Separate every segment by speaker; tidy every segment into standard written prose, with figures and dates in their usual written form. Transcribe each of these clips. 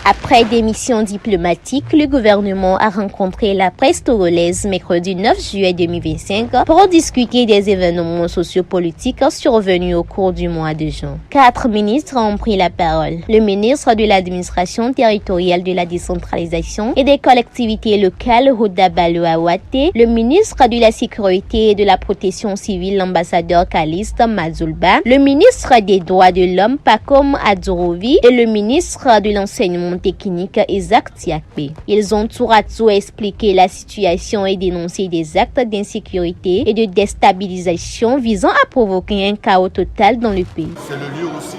Speaker 1: Après des missions diplomatiques, le gouvernement a rencontré la presse togolaise mercredi 9 juillet 2025 pour discuter des événements sociopolitiques survenus au cours du mois de juin. 4 ministres ont pris la parole. Le ministre de l'administration territoriale de la décentralisation et des collectivités locales, Huda Balo Awate, le ministre de la sécurité et de la protection civile, l'ambassadeur Caliste Mazulba, le ministre des droits de l'homme, Pacom Adzurovi, et le ministre de l'enseignement technique Isaac Tiakpe. Ils ont tour à tour expliqué la situation et dénoncé des actes d'insécurité et de déstabilisation visant à provoquer un chaos total dans le pays.
Speaker 2: C'est le lieu aussi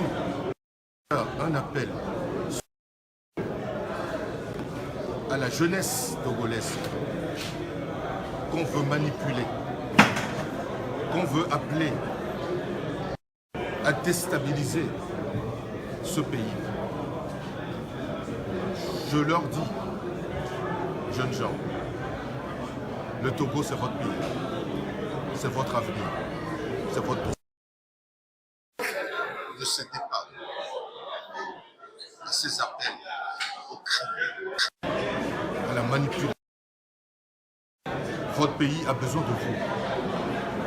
Speaker 2: un appel à la jeunesse togolaise qu'on veut manipuler, qu'on veut appeler à déstabiliser ce pays. Je leur dis, jeunes gens, le Togo c'est votre pays, c'est votre avenir, c'est votre pays. Ne cédez pas à ces appels, au crime, à la manipulation. Votre pays a besoin de vous.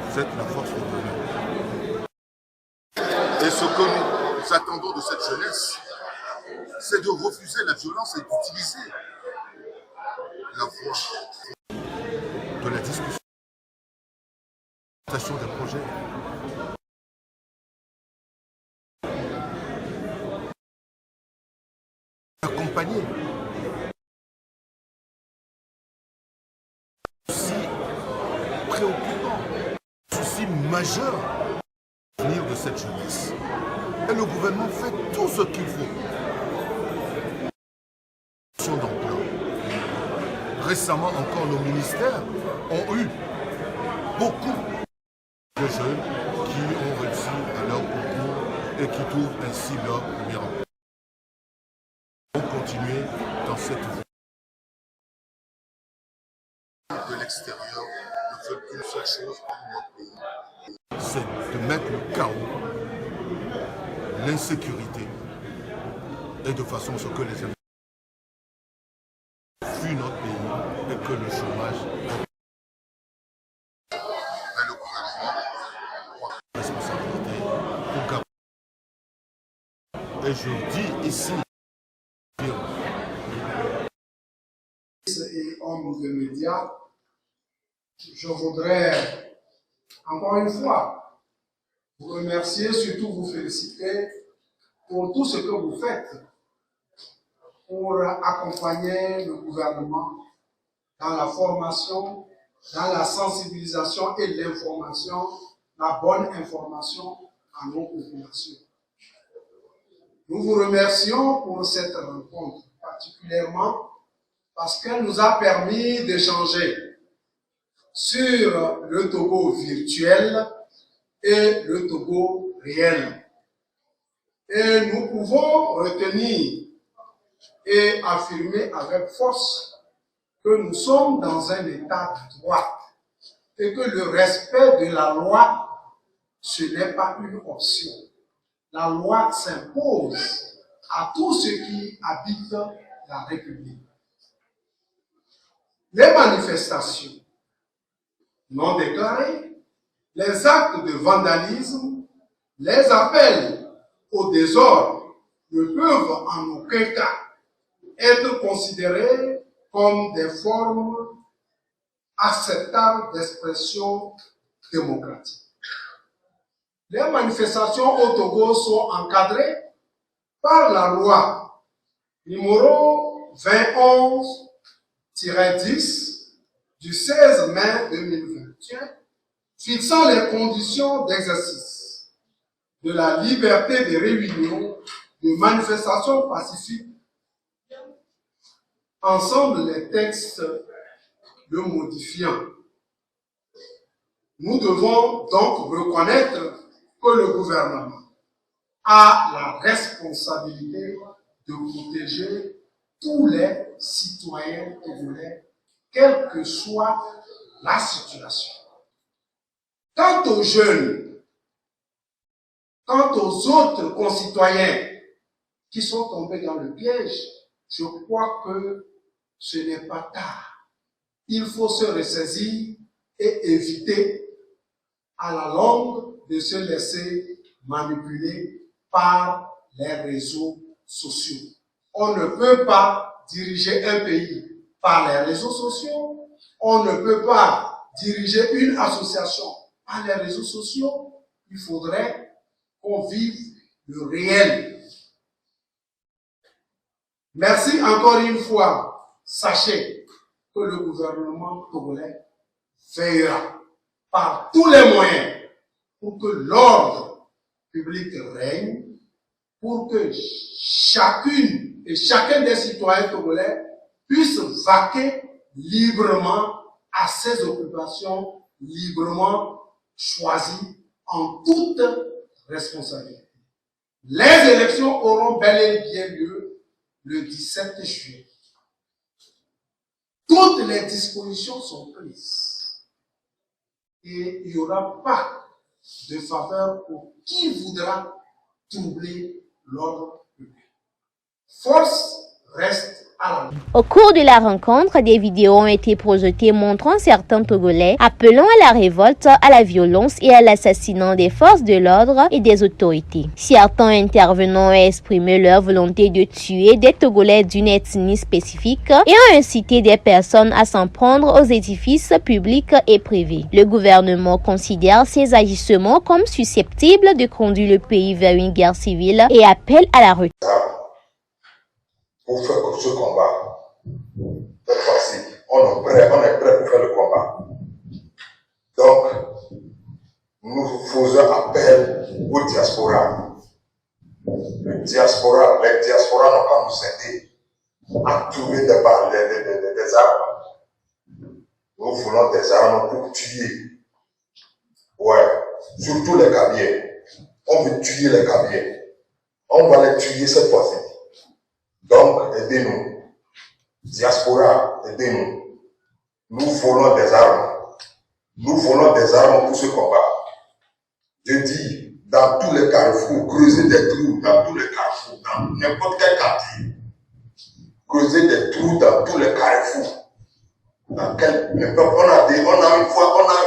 Speaker 2: Vous êtes la force de demain. Et ce que nous attendons de cette jeunesse, c'est de refuser la violence et d'utiliser la voie de la discussion, des projets. Accompagner. Souci préoccupant, souci majeur de l'avenir de cette jeunesse. Et le gouvernement fait tout ce qu'il faut. D'emploi. Récemment encore, nos ministères ont eu beaucoup de jeunes qui ont réussi à leur concours et qui trouvent ainsi leur premier emploi. On va continuer dans cette voie. De l'extérieur ne veut qu'une seule chose pour notre pays, c'est de mettre le chaos, l'insécurité, et de façon à ce que les fuient notre pays et que le chômage est le gouvernement responsabilité pour garder. Et je dis ici,
Speaker 3: et hommes de médias, je voudrais encore une fois vous remercier, surtout vous féliciter pour tout ce que vous faites pour accompagner le gouvernement dans la formation, dans la sensibilisation et l'information, la bonne information à nos populations. Nous vous remercions pour cette rencontre, particulièrement parce qu'elle nous a permis d'échanger sur le Togo virtuel et le Togo réel. Et nous pouvons retenir et affirmer avec force que nous sommes dans un état de droit et que le respect de la loi, ce n'est pas une option. La loi s'impose à tous ceux qui habitent la République. Les manifestations non déclarées, les actes de vandalisme, les appels au désordre ne peuvent en aucun cas être considérés comme des formes acceptables d'expression démocratique. Les manifestations au Togo sont encadrées par la loi numéro 2011-10 du 16 mai 2021 fixant les conditions d'exercice de la liberté de réunion, de manifestation pacifique. Ensemble, les textes le modifiant. Nous devons donc reconnaître que le gouvernement a la responsabilité de protéger tous les citoyens togolais, quelle que soit la situation. Quant aux jeunes, quant aux autres concitoyens qui sont tombés dans le piège je crois que ce n'est pas tard. Il faut se ressaisir et éviter à la longue de se laisser manipuler par les réseaux sociaux. On ne peut pas diriger un pays par les réseaux sociaux. On ne peut pas diriger une association par les réseaux sociaux. Il faudrait qu'on vive le réel. Merci encore une fois. Sachez que le gouvernement togolais veillera par tous les moyens pour que l'ordre public règne, pour que chacune et chacun des citoyens togolais puisse vaquer librement à ses occupations, librement choisies en toute responsabilité. Les élections auront bel et bien lieu le 17 juillet. Toutes les dispositions sont prises. Et il n'y aura pas de faveur pour qui voudra troubler l'ordre public. Force reste à la lutte.
Speaker 1: Au cours de la rencontre, des vidéos ont été projetées montrant certains Togolais appelant à la révolte, à la violence et à l'assassinat des forces de l'ordre et des autorités. Certains intervenants ont exprimé leur volonté de tuer des Togolais d'une ethnie spécifique et ont incité des personnes à s'en prendre aux édifices publics et privés. Le gouvernement considère ces agissements comme susceptibles de conduire le pays vers une guerre civile et appelle à la retraite.
Speaker 4: Pour faire ce combat. Cette fois-ci, on est prêt pour faire le combat. Donc, nous faisons appel aux diasporas. Les diasporas n'ont pas nous aider à trouver des armes. Nous voulons des armes pour tuer. Ouais, surtout les Gabiens. On veut tuer les Gabiens. On va les tuer cette fois-ci. Donc, aidez-nous. Diaspora, aidez-nous. Nous volons des armes. Nous volons des armes pour ce combat. Je dis, dans tous les carrefours, creusez des trous dans tous les carrefours, dans n'importe quel quartier. Creusez des trous dans tous les carrefours. On a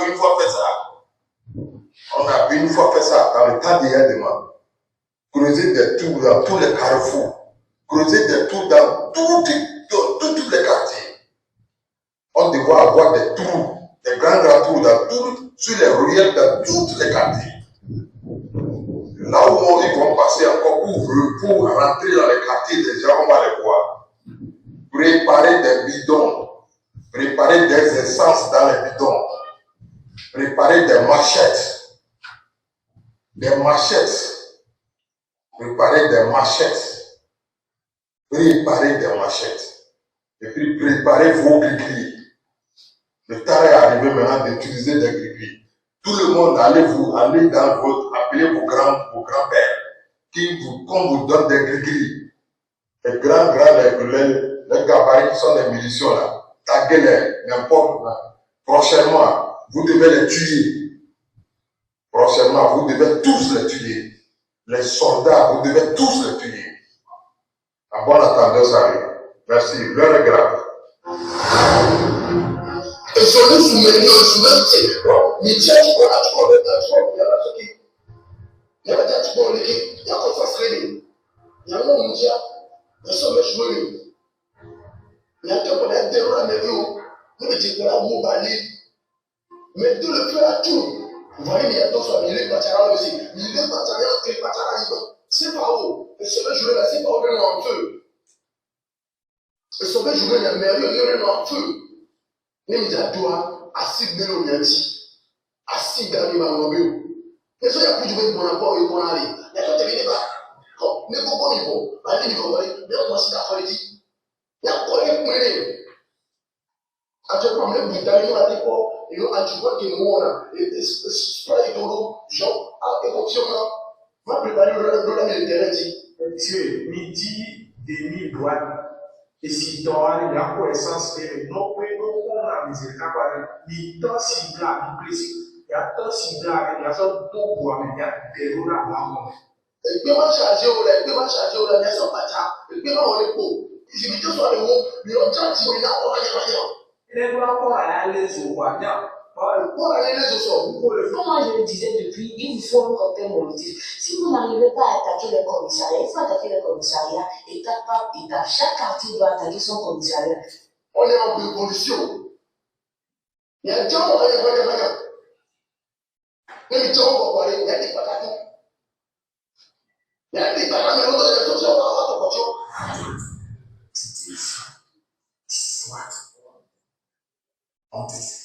Speaker 4: une fois fait ça. On a une fois fait ça dans le temps d'hier. Creuser des trous dans tous les carrefours. Creuser des trous dans tous les quartiers. On doit avoir des trous, des grands trous sur les ruelles dans tous les quartiers. Là où ils vont passer encore pour rentrer dans les quartiers, déjà on va les voir. Préparer des bidons, préparer des essences dans les bidons, préparer des machettes, préparer des machettes. Préparez des machettes. Et puis préparez vos gris-gris. Le temps est arrivé maintenant d'utiliser des gris-gris. Tout le monde, allez dans appelez vos grands-pères, qu'on vous donne des gris-gris. Les les gabarits qui sont des munitions là. Taguez-les, n'importe quoi. Prochainement, vous devez les tuer. Prochainement, vous devez tous les tuer. Les soldats, vous devez tous les tuer. À bon attendant, ça arrive. Merci. L'heure est grave. Et je nous soumets, mais tiens, tu vois, tu vois, il y a un petit peu il y a un frère, il y a un homme, il y a un sommet joué. Il y a un peu de terreur à mes yeux. Nous ne disons pas mot balé. Mais tout le feu à tout. Vous voyez, il y a d'autres familles, les Patara aussi. Il est Patara, il est Patara. C'est pas où. Le sommet joué là, c'est pas où on est en feu. Le sommet joué là, mais on est en feu. Même il y a toi, assis de l'eau, il y a dit. Assis dans le mamabéo. Et ça, il y a plus de monde pour rapport et pour aller. Mais quand tu viens pas, mais pourquoi il faut? Pas il faut, mais on doit se faire dit. Il y a quoi les points? À chaque fois, même Britannique, on a dit quoi? Et on a dit quoi qu'il y a moi, et c'est pas les dodos, genre, à émotion, on va préparer le militaire, dit.
Speaker 5: Monsieur, midi, demi, douane. Et si tu as la connaissance, non, on a des états, il y a si blanc, il y a tant si blanc, il y a tant tout bois, mais il y a des roues là,
Speaker 3: et puis on va charger au lait, il y a son patin, et puis on va les pot.
Speaker 4: Je me dis sur le mot, mais on tient sur les gars, on va dire.
Speaker 5: Il doit encore aller les eaux,
Speaker 4: Pour aller les autres,
Speaker 6: Comme je le disais depuis, il vous faut un cocktail motif. Si vous n'arrivez pas à attaquer le commissariat, il faut attaquer le commissariat étape par étape. Chaque quartier doit attaquer son commissariat.
Speaker 4: on est en bonne condition. Il y a un temps, on va dire. Mais le temps, on va parler, il y a des patates. Il y a des patates, mais on doit dire tout ça, on va avoir ton cochon. Soit. On dit.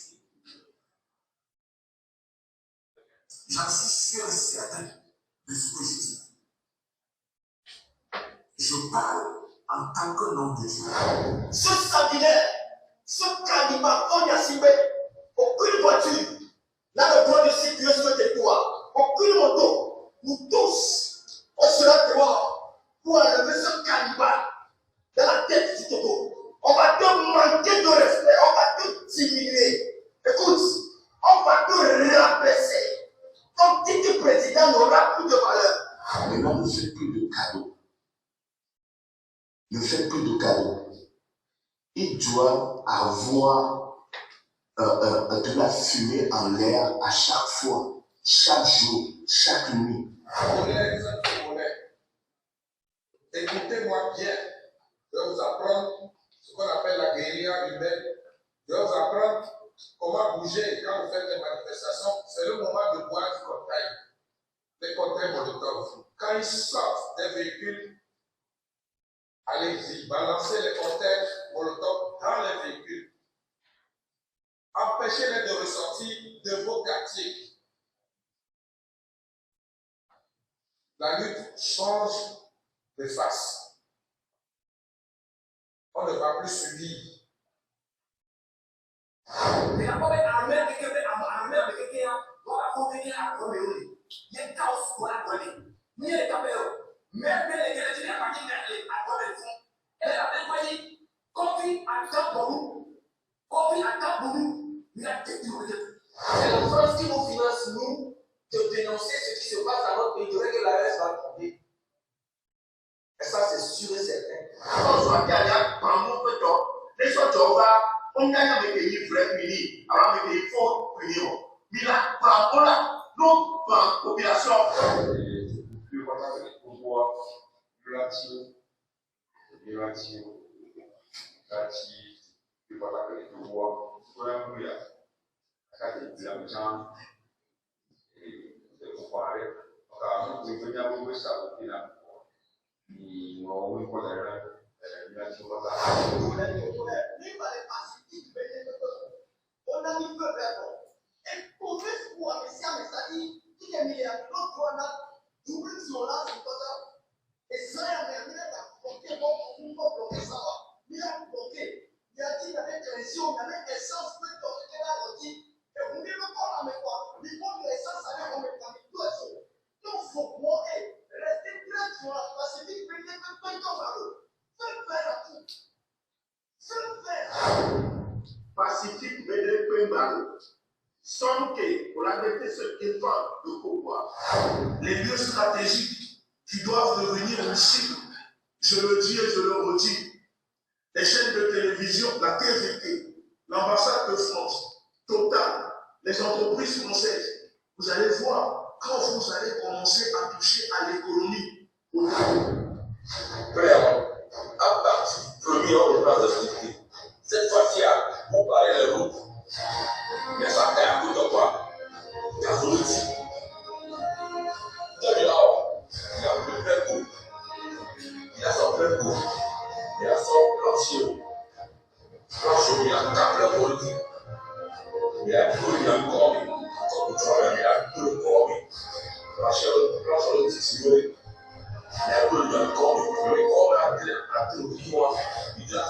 Speaker 4: J'en suis sûr et certain de ce que je dis. Je parle en tant que nom de Dieu. Ce sanguinaire, ce cannibale, on y a cibé, aucune voiture n'a le droit de circuler sur le territoire, aucune moto. Nous tous, on sera dehors pour enlever ce cannibale dans la tête du Toto. On va te manquer de respect, on va te diminuer. Écoute, on va te rabaisser. Ton titre président n'aura plus de valeur. Maintenant, ne faites plus de cadeaux. Ne faites plus de cadeaux. Il doit avoir de la fumée en l'air à chaque fois, chaque jour, chaque nuit.
Speaker 7: Écoutez-moi bien. Je vais vous apprendre ce qu'on appelle la guérilla humaine. Je vais vous apprendre comment bouger quand vous faites des manifestations. C'est le moment de boire du cocktail. Les cocktails Molotov. Quand ils sortent des véhicules, allez-y, balancez les cocktails Molotov dans les véhicules. Empêchez-les de ressortir de vos quartiers. La lutte change de face. On ne va plus subir.
Speaker 4: C'est la France qui nous finance, nous, de dénoncer ce qui se passe dans notre pays, de régler la reste va tomber. Et ça, c'est sûr et certain. Quand on va gagner, les autres on gagne avec les vrais mini, avec les faux mini. Mais là, par contre, nos populations.
Speaker 8: Le contact avec le pouvoir relatif, le contact avec le pouvoir, pour la première, la gens de comparer, donc nous venons à vous ça, nous avons
Speaker 4: Pacifique Bédé Pembaro, sans que pour la vérité ce qu'il faut de pouvoir. Les lieux stratégiques qui doivent devenir une cible, je le dis et je le redis. Les chaînes de télévision, la TVT, l'ambassade de France, Total, les entreprises françaises, vous allez voir quand vous allez commencer à toucher à l'économie.
Speaker 9: Frère, à partir du 1er octobre de février, cette fois-ci, on parlait les routes. Mais ça fait un coup de quoi? Il y a route. De là, il a plus de coup. Il a son plein coup. Il a son plancher. Plancher, il a un plein politique. Il a tout, il a encore. Quand tu travailles, il a tout le corps. Plancher, le tissu. Il a tout, il a encore. Le corps, il a tout le corps. Il a